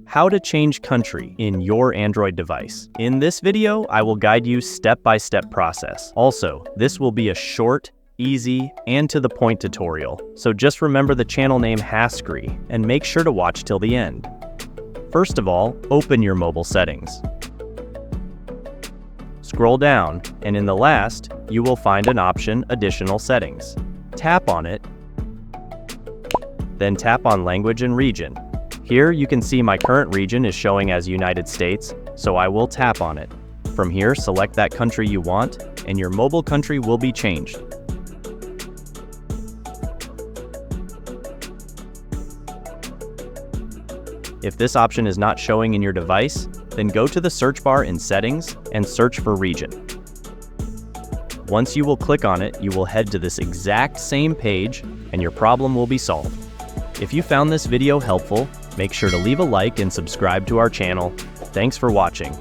how to change country in your Android device. In this video, I will guide you step-by-step process. Also, this will be a short, easy, and to the point tutorial, so just remember the channel name Hascree and make sure to watch till the end. First of all, open your mobile settings. Scroll down, and in the last, you will find an option Additional Settings. Tap on it, then tap on Language and Region. Here you can see my current region is showing as United States, so I will tap on it. From here, select that country you want, and your mobile country will be changed. If this option is not showing in your device, then go to the search bar in Settings and search for Region. Once you will click on it, you will head to this exact same page, and your problem will be solved. If you found this video helpful, make sure to leave a like and subscribe to our channel. Thanks for watching.